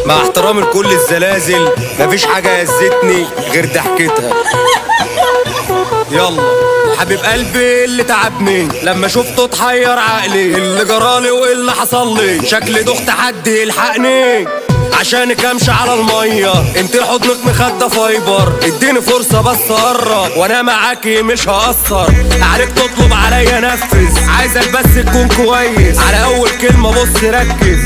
مع احترامي لكل الزلازل مفيش حاجة هزتني غير ضحكتها. يلا حبيب قلبي اللي تعبني لما شفته اتحير عقلي، اللي جرالي واللي حصل لي شكلي دخت حد يلحقني عشانك امشي على الميه. انت حضنك مخده فايبر، اديني فرصه بس قرب وانا معاكي مش هقصر. عليك تطلب عليا نفذ، عايزك بس تكون كويس، على اول كلمه بص ركز.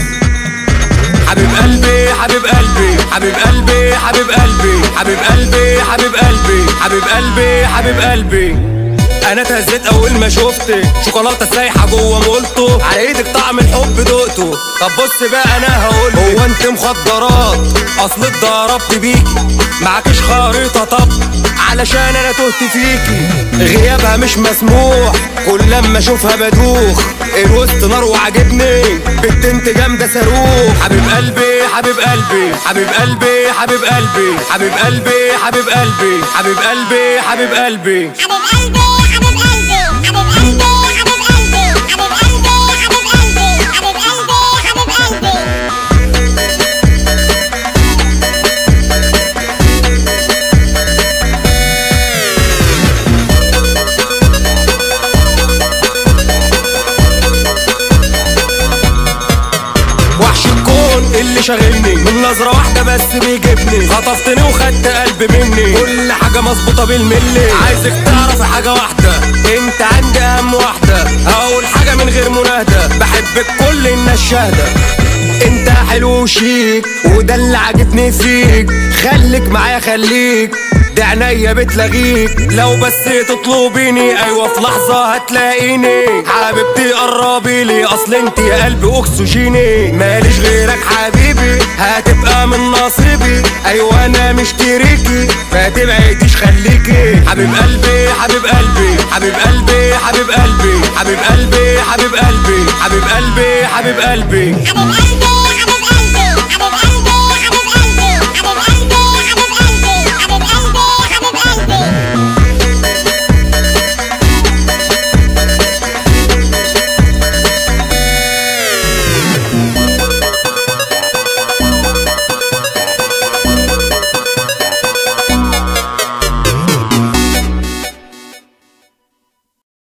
حبيب قلبي حبيب قلبي حبيب قلبي حبيب قلبي حبيب قلبي حبيب قلبي حبيب قلبي حبيب قلبي. انا اتهزيت اول ما شفتك، شوكولاته سايحه جوه مولته، على ايدك طعم الحب دقته. طب بص بقى انا هقولك، هو انت مخدرات اصل اتضربت بيكي، معكش خريطه طب علشان انا تهت فيكي. غيابها مش مسموح، كل لما اشوفها بدوخ، الوسط نار وعاجبني بنت انت جامده صاروخ. حبيب قلبي حبيب قلبي حبيب قلبي حبيب قلبي حبيب قلبي حبيب قلبي حبيب قلبي حبيب قلبي اللي شاغلني من نظرة واحدة بس بيجيبني، خطفتني وخدت قلبي مني، كل حاجة مظبوطة بالملي. عايزك تعرفي حاجة واحدة، انت عندي اهم واحدة، اول حاجة من غير مناهدة، بحبك كل الناس شاهدة. انت حلو وشيك وده اللي عاجبني فيك، خليك معايا خليك، دي عينيا بتلاغيك، لو بس تطلبيني ايوه في لحظه هتلاقيني. حبيبتي قربي لي اصل انت يا قلبي اكسجيني، ماليش غيرك حبيبي هتبقى من نصيبي، ايوه انا مشتريكي ما تبعديش خليكي. حبيب قلبي حبيب قلبي حبيب قلبي حبيب قلبي حبيب قلبي حبيب قلبي حبيب قلبي حبيب قلبي.